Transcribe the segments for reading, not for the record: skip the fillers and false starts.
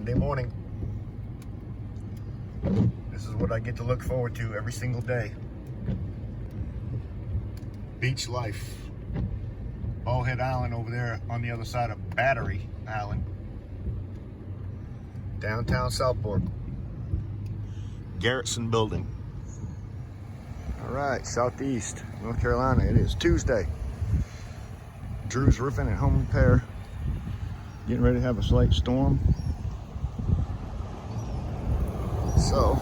Monday morning. This is what I get to look forward to every single day. Beach life. Ballhead Island over there on the other side of Battery Island. Downtown Southport. Garrison Building. All right, Southeast North Carolina. It is Tuesday. Drew's Roofing and Home Repair. Getting ready to have a slight storm. So,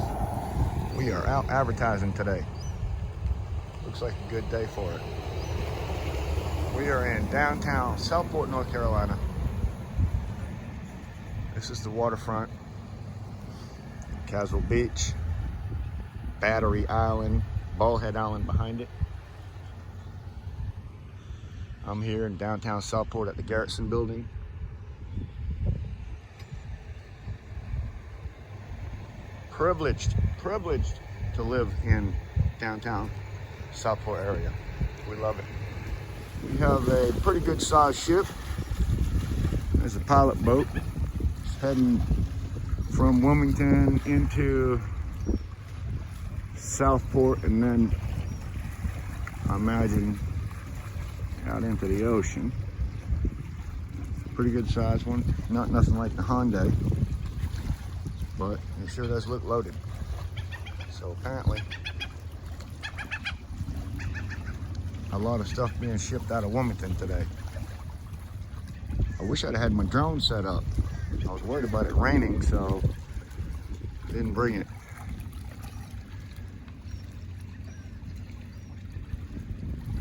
we are out advertising today. Looks like a good day for it. We are in downtown Southport, North Carolina. This is the waterfront. Castle Beach, Battery Island, Ballhead Island behind it. I'm here in downtown Southport at the Garrison Building. Privileged to live in downtown Southport area. We love it. We have a pretty good sized ship. There's a pilot boat. It's heading from Wilmington into Southport and then I imagine out into the ocean. It's a pretty good sized one. Not nothing like the Hyundai, but it sure does look loaded. So apparently a lot of stuff being shipped out of Wilmington today. I wish I'd had my drone set up. I was worried about it raining, so I didn't bring it.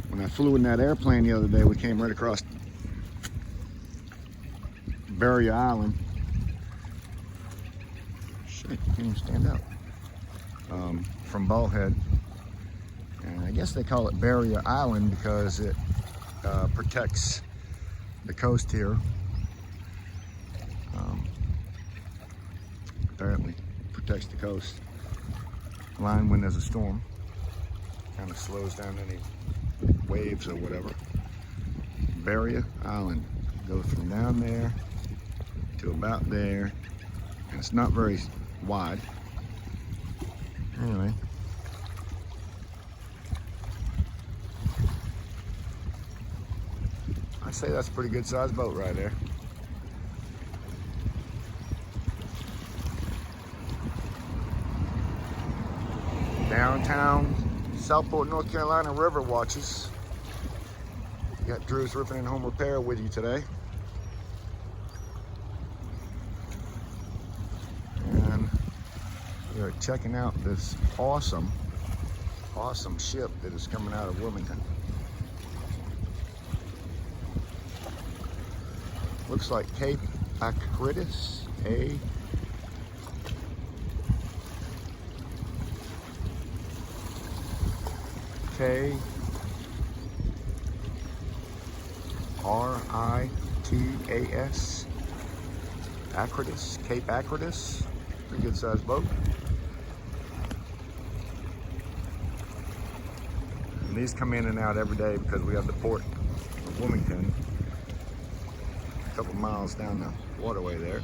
When I flew in that airplane the other day, we came right across Barrier Island. Shit, can't even stand up. From Ballhead. And I guess they call it Barrier Island because it protects the coast here. Apparently protects the coast line when there's a storm. Kind of slows down any waves or whatever. Barrier Island goes from down there to about there, and it's not very wide. Anyway, I'd say that's a pretty good sized boat right there. Downtown Southport, North Carolina river watches. Got Drew's Roofing and Home Repair with you today. And we are checking out this awesome ship that is coming out of Wilmington. Looks like Cape Acritus, K-R-I-T-A-S, Acritus, Cape Acritus, pretty good sized boat. And these come in and out every day because we have the port of Wilmington a couple miles down the waterway there,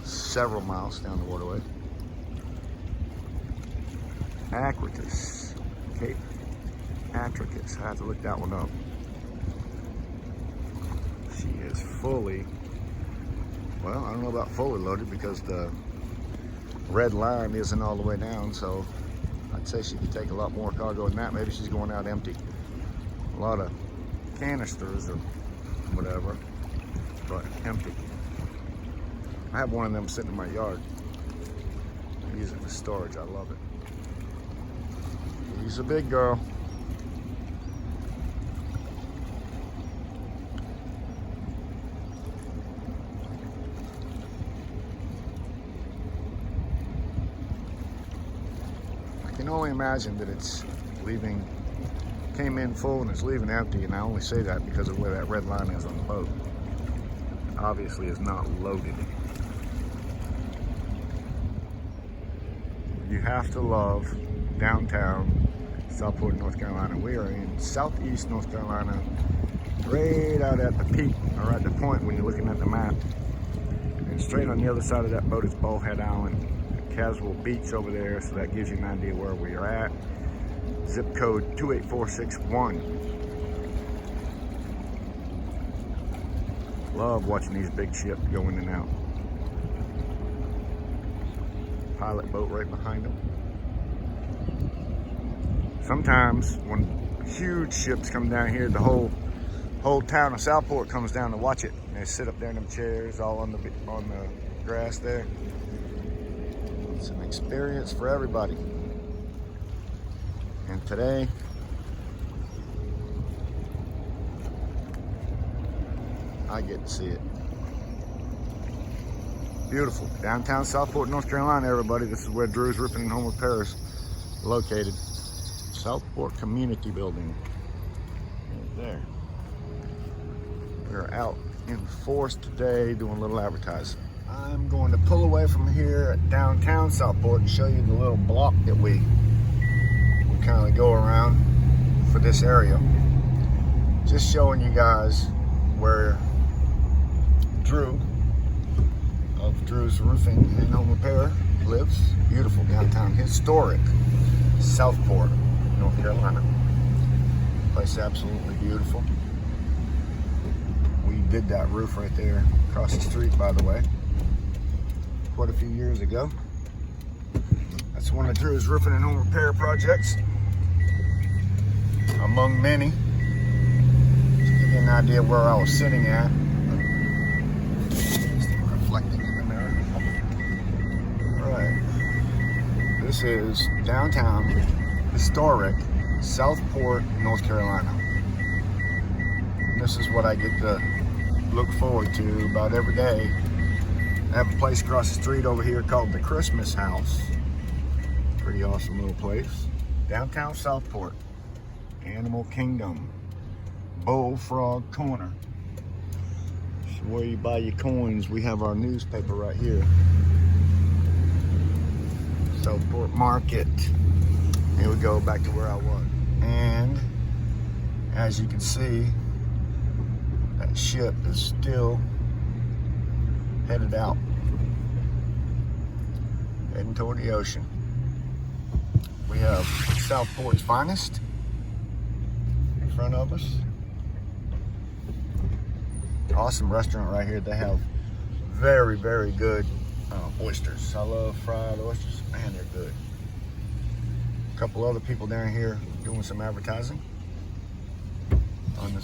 several miles down the waterway. Acritus, Cape Acritus. I have to look that one up. She is fully, well, I don't know about fully loaded because the red line isn't all the way down, so I'd say she could take a lot more cargo than that. Maybe she's going out empty. A lot of canisters or whatever, but empty. I have one of them sitting in my yard. I use it for storage. I love it. She's a big girl. I can only imagine that it's leaving, came in full and it's leaving empty, and I only say that because of where that red line is on the boat. It obviously is not loaded. You have to love downtown Southport, North Carolina. We are in southeast North Carolina, right out at the peak, or at the point when you're looking at the map. And straight on the other side of that boat is Bullhead Island. Caswell Beach over there, so that gives you an idea where we are at. Zip code 28461. Love watching these big ships go in and out. Pilot boat right behind them. Sometimes when huge ships come down here, the whole town of Southport comes down to watch it. And they sit up there in them chairs all on the grass there. It's an experience for everybody. And today, I get to see it. Beautiful. Downtown Southport, North Carolina, everybody. This is where Drew's Roofing and Home Repair is located. Southport Community Building. Right there. We're out in the forest today doing a little advertising. I'm going to pull away from here at downtown Southport and show you the little block that we kind of go around for this area. Just showing you guys where Drew of Drew's Roofing and Home Repair lives. Beautiful downtown, historic Southport, North Carolina. Place absolutely beautiful. We did that roof right there across the street, by the way, quite a few years ago. That's one of Drew's Roofing and Home Repair projects, among many. To give you an idea where I was sitting at. Reflecting in the mirror. Right. This is downtown, historic Southport, North Carolina. And this is what I get to look forward to about every day. I have a place across the street over here called the Christmas House. Pretty awesome little place. Downtown Southport. Animal Kingdom. Bullfrog Corner. So where you buy your coins, we have our newspaper right here. Southport Market. Here we go, back to where I was. And as you can see, that ship is still headed out, heading toward the ocean. We have Southport's finest in front of us. Awesome restaurant right here. They have very, very good oysters. I love fried oysters. Man, they're good. A couple other people down here doing some advertising on this.